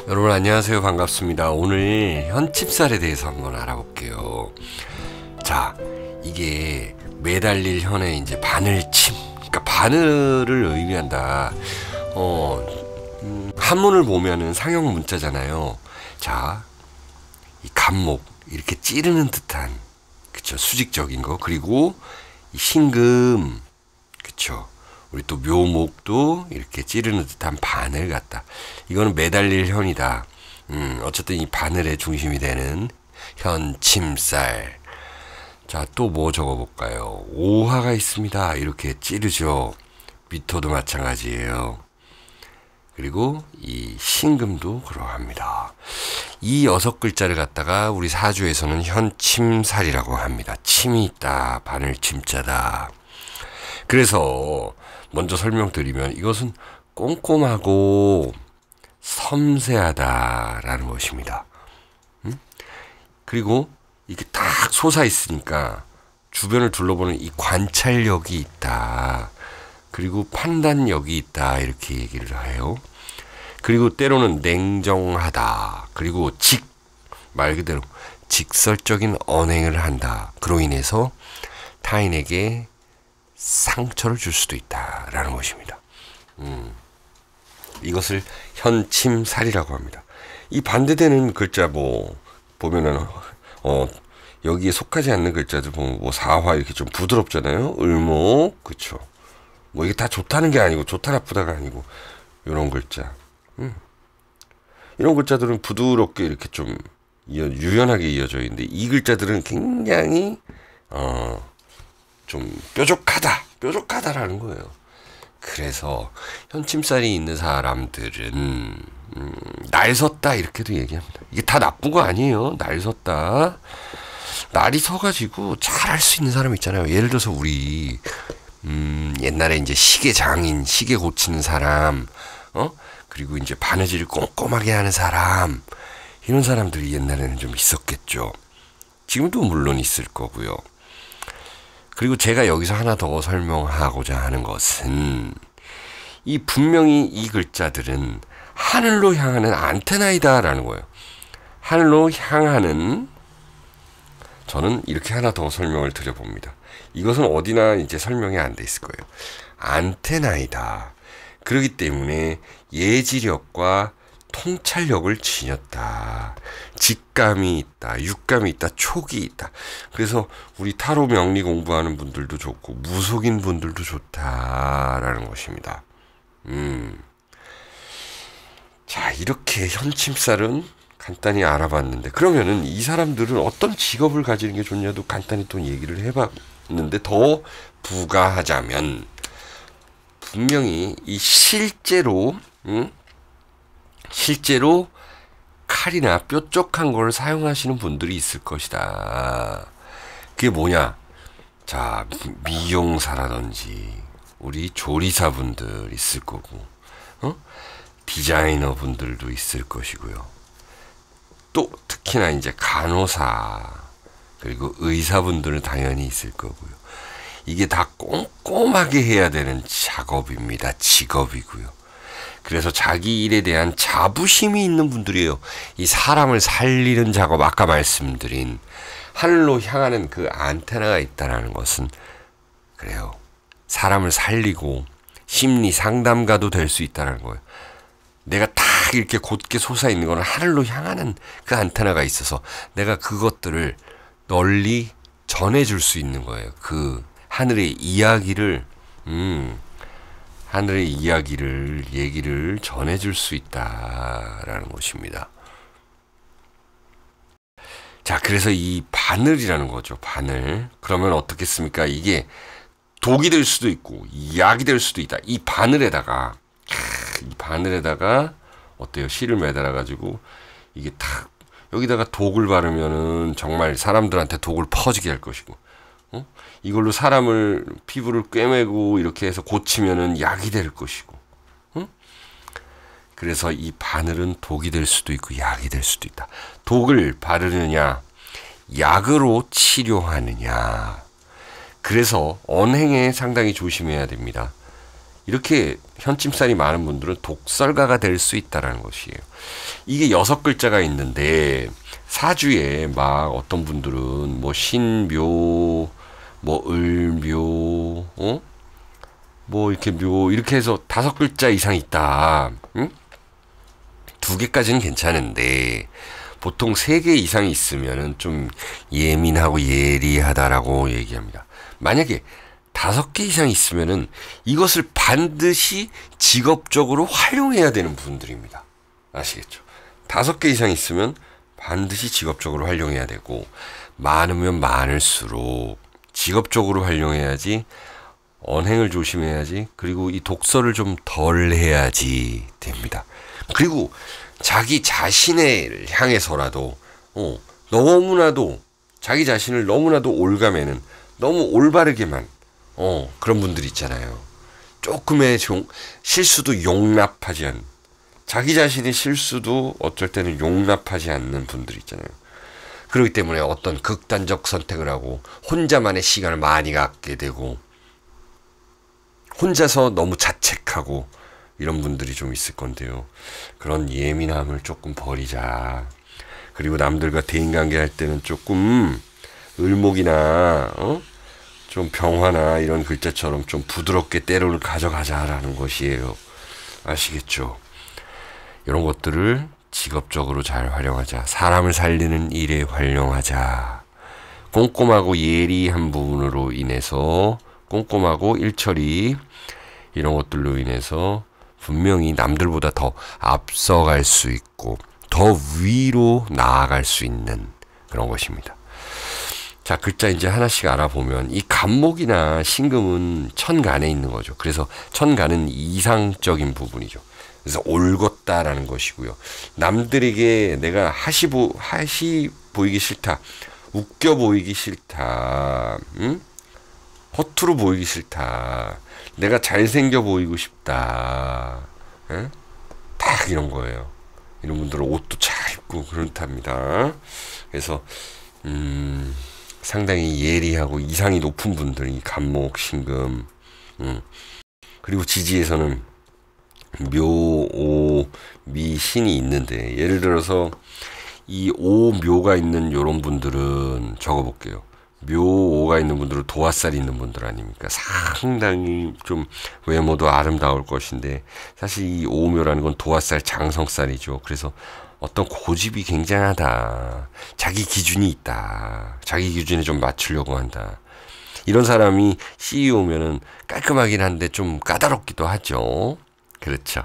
여러분 안녕하세요. 반갑습니다. 오늘 현칩살에 대해서 한번 알아볼게요. 자, 이게 매달릴 현의 이제 바늘침, 그러니까 바늘을 의미한다. 한문을 보면은 상형 문자잖아요. 자, 이 간목 이렇게 찌르는 듯한, 그쵸, 수직적인 거. 그리고 이 신금, 그쵸, 우리 또 묘목도 이렇게 찌르는 듯한 바늘 같다. 이거는 매달릴 현이다. 어쨌든 이 바늘의 중심이 되는 현침살. 자, 또 뭐 적어볼까요? 오화가 있습니다. 이렇게 찌르죠. 미토도 마찬가지예요. 그리고 이 신금도 그러합니다. 이 6글자를 갖다가 우리 사주에서는 현침살이라고 합니다. 침이 있다, 바늘 침자다. 그래서 먼저 설명드리면 이것은 꼼꼼하고 섬세하다라는 것입니다. 그리고 이게 딱 솟아 있으니까 주변을 둘러보는 이 관찰력이 있다. 그리고 판단력이 있다. 이렇게 얘기를 해요. 그리고 때로는 냉정하다. 그리고 말 그대로 직설적인 언행을 한다. 그로 인해서 타인에게 상처를 줄 수도 있다라는 것입니다. 이것을 현침살이라고 합니다. 이 반대되는 글자 뭐 보면은 여기에 속하지 않는 글자들 보면 뭐 사화 이렇게 좀 부드럽잖아요. 을목, 그쵸. 뭐 이게 다 좋다는 게 아니고 좋다 나쁘다가 아니고 이런 글자. 이런 글자들은 부드럽게 이렇게 좀 유연하게 이어져 있는데 이 글자들은 굉장히 좀 뾰족하다라는 거예요. 그래서 현침살이 있는 사람들은 날 섰다 이렇게도 얘기합니다. 이게 다 나쁜 거 아니에요. 날 섰다. 날이 서가지고 잘할 수 있는 사람 있잖아요. 예를 들어서 우리 옛날에 이제 시계 장인, 시계 고치는 사람, 그리고 이제 바느질을 꼼꼼하게 하는 사람, 이런 사람들이 옛날에는 좀 있었겠죠. 지금도 물론 있을 거고요. 그리고 제가 여기서 하나 더 설명하고자 하는 것은 분명히 이 글자들은 하늘로 향하는 안테나이다라는 거예요. 하늘로 향하는, 저는 이렇게 하나 더 설명을 드려봅니다. 이것은 어디나 이제 설명이 안 돼 있을 거예요. 안테나이다. 그렇기 때문에 예지력과 통찰력을 지녔다. 직감이 있다. 육감이 있다. 촉이 있다. 그래서 우리 타로 명리 공부하는 분들도 좋고 무속인 분들도 좋다라는 것입니다. 자, 이렇게 현침살은 간단히 알아봤는데, 그러면은 이 사람들은 어떤 직업을 가지는 게 좋냐도 간단히 또 얘기를 해봤는데, 더 부가하자면 분명히 이 실제로 칼이나 뾰족한 걸 사용하시는 분들이 있을 것이다. 그게 뭐냐? 자, 미용사라든지 우리 조리사분들 있을 거고, 디자이너 분들도 있을 것이고요. 또 특히나 이제 간호사, 그리고 의사분들은 당연히 있을 거고요. 이게 다 꼼꼼하게 해야 되는 작업입니다. 직업이고요. 그래서 자기 일에 대한 자부심이 있는 분들이에요. 이 사람을 살리는 작업, 아까 말씀드린 하늘로 향하는 그 안테나가 있다는 것은 그래요. 사람을 살리고 심리 상담가도 될 수 있다는 거예요. 내가 딱 이렇게 곧게 솟아있는 거는 하늘로 향하는 그 안테나가 있어서 내가 그것들을 널리 전해줄 수 있는 거예요. 그 하늘의 이야기를 얘기를 전해줄 수 있다라는 것입니다. 자, 그래서 이 바늘이라는 거죠. 바늘. 그러면 어떻겠습니까? 이게 독이 될 수도 있고 약이 될 수도 있다. 이 바늘에다가 어때요? 실을 매달아 가지고 이게 탁 여기다가 독을 바르면은 정말 사람들한테 독을 퍼지게 할 것이고, 이걸로 사람을 피부를 꿰매고 이렇게 해서 고치면은 약이 될 것이고, 그래서 이 바늘은 독이 될 수도 있고 약이 될 수도 있다. 독을 바르느냐, 약으로 치료하느냐. 그래서 언행에 상당히 조심해야 됩니다. 이렇게 현침살이 많은 분들은 독설가가 될 수 있다라는 것이에요. 이게 6글자가 있는데 사주에 막 어떤 분들은 뭐 신묘, 뭐 을묘, 뭐 이렇게 묘 이렇게 해서 5글자 이상 있다. 응? 2개까지는 괜찮은데 보통 3개 이상 있으면은 좀 예민하고 예리하다라고 얘기합니다. 만약에 5개 이상 있으면은 이것을 반드시 직업적으로 활용해야 되는 분들입니다. 아시겠죠? 5개 이상 있으면 반드시 직업적으로 활용해야 되고, 많으면 많을수록 직업적으로 활용해야지, 언행을 조심해야지, 그리고 이 독서를 좀 덜 해야지 됩니다. 그리고 자기 자신을 향해서라도 너무나도 자기 자신을 너무나도 올가매는, 너무 올바르게만 그런 분들 있잖아요. 조금의 실수도 용납하지 않는, 자기 자신의 실수도 어쩔 때는 용납하지 않는 분들 있잖아요. 그렇기 때문에 어떤 극단적 선택을 하고 혼자만의 시간을 많이 갖게 되고 혼자서 너무 자책하고 이런 분들이 좀 있을 건데요. 그런 예민함을 조금 버리자. 그리고 남들과 대인관계 할 때는 조금 을목이나 좀 병화나 이런 글자처럼 좀 부드럽게 때로를 가져가자라는 것이에요. 아시겠죠? 이런 것들을 직업적으로 잘 활용하자. 사람을 살리는 일에 활용하자. 꼼꼼하고 예리한 부분으로 인해서, 꼼꼼하고 일처리 이런 것들로 인해서 분명히 남들보다 더 앞서갈 수 있고 더 위로 나아갈 수 있는 그런 것입니다. 자, 글자 이제 하나씩 알아보면, 이 간목이나 신금은 천간에 있는 거죠. 그래서 천간은 이상적인 부분이죠. 그래서 올곧다라는 것이고요. 남들에게 내가 하시 보이기 싫다, 웃겨 보이기 싫다, 허투루 보이기 싫다, 내가 잘생겨 보이고 싶다, 딱 이런 거예요. 이런 분들은 옷도 잘 입고 그렇답니다. 그래서 상당히 예리하고 이상이 높은 분들이 간목, 신금, 그리고 지지에서는 묘, 오, 미, 신이 있는데, 예를 들어서 이 오, 묘가 있는 요런 분들은 적어볼게요. 묘, 오가 있는 분들은 도화살이 있는 분들 아닙니까? 상당히 좀 외모도 아름다울 것인데, 사실 이 오묘라는 건 도화살, 장성살이죠. 그래서 어떤 고집이 굉장하다, 자기 기준이 있다, 자기 기준에 좀 맞추려고 한다, 이런 사람이 CEO면은 깔끔하긴 한데 좀 까다롭기도 하죠. 그렇죠.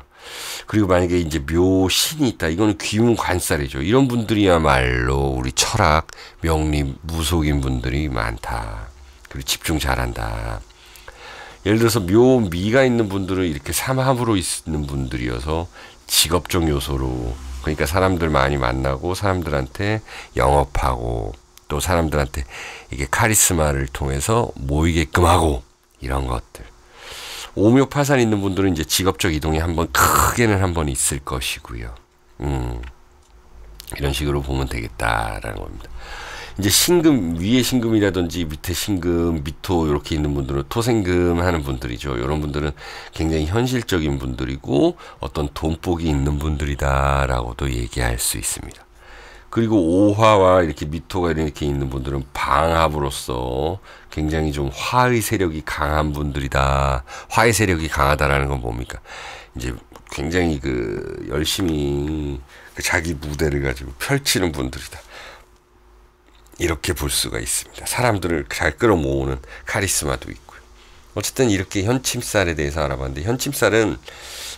그리고 만약에 이제 묘신이 있다, 이거는 귀문관살이죠. 이런 분들이야말로 우리 철학, 명리, 무속인 분들이 많다. 그리고 집중 잘한다. 예를 들어서 묘미가 있는 분들은 이렇게 삼합으로 있는 분들이어서 직업적 요소로, 그러니까 사람들 많이 만나고 사람들한테 영업하고 또 사람들한테 이게 카리스마를 통해서 모이게끔 하고, 이런 것들. 오묘 파산 있는 분들은 이제 직업적 이동이 크게는 한 번 있을 것이고요. 이런 식으로 보면 되겠다라는 겁니다. 이제 신금, 위에 신금이라든지 밑에 신금, 미토 이렇게 있는 분들은 토생금 하는 분들이죠. 이런 분들은 굉장히 현실적인 분들이고 어떤 돈복이 있는 분들이다라고도 얘기할 수 있습니다. 그리고 오화와 이렇게 미토가 이렇게 있는 분들은 방합으로서 굉장히 좀 화의 세력이 강한 분들이다. 화의 세력이 강하다라는 건 뭡니까? 이제 굉장히 열심히 자기 무대를 가지고 펼치는 분들이다. 이렇게 볼 수가 있습니다. 사람들을 잘 끌어모으는 카리스마도 있고요. 어쨌든 이렇게 현침살에 대해서 알아봤는데, 현침살은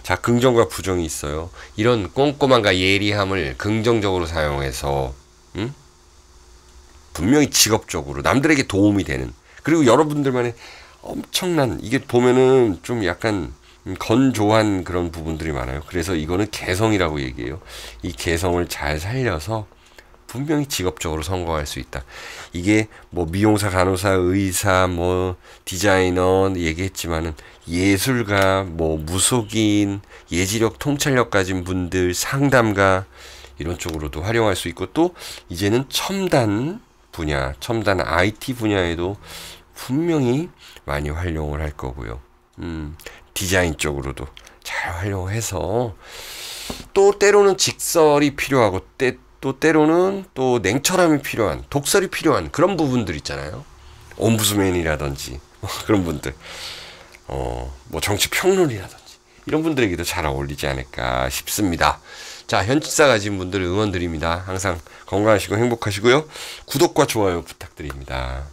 자, 긍정과 부정이 있어요. 이런 꼼꼼함과 예리함을 긍정적으로 사용해서 분명히 직업적으로 남들에게 도움이 되는, 그리고 여러분들만의 엄청난, 이게 보면은 좀 약간 건조한 그런 부분들이 많아요. 그래서 이거는 개성이라고 얘기해요. 이 개성을 잘 살려서 분명히 직업적으로 성공할 수 있다. 이게 뭐 미용사, 간호사, 의사, 뭐 디자이너 얘기했지만은 예술가, 뭐 무속인, 예지력, 통찰력 가진 분들, 상담가, 이런 쪽으로도 활용할 수 있고, 또 이제는 첨단 분야, 첨단 IT 분야에도 분명히 많이 활용을 할 거고요. 디자인 쪽으로도 잘 활용해서 또 때로는 직설이 필요하고 또 때로는 또 냉철함이 필요한 독설이 필요한 그런 부분들 있잖아요. 옴부스맨이라든지 그런 분들 뭐 정치 평론이라든지 이런 분들에게도 잘 어울리지 않을까 싶습니다. 자, 현치사 가진 분들 응원드립니다. 항상 건강하시고 행복하시고요. 구독과 좋아요 부탁드립니다.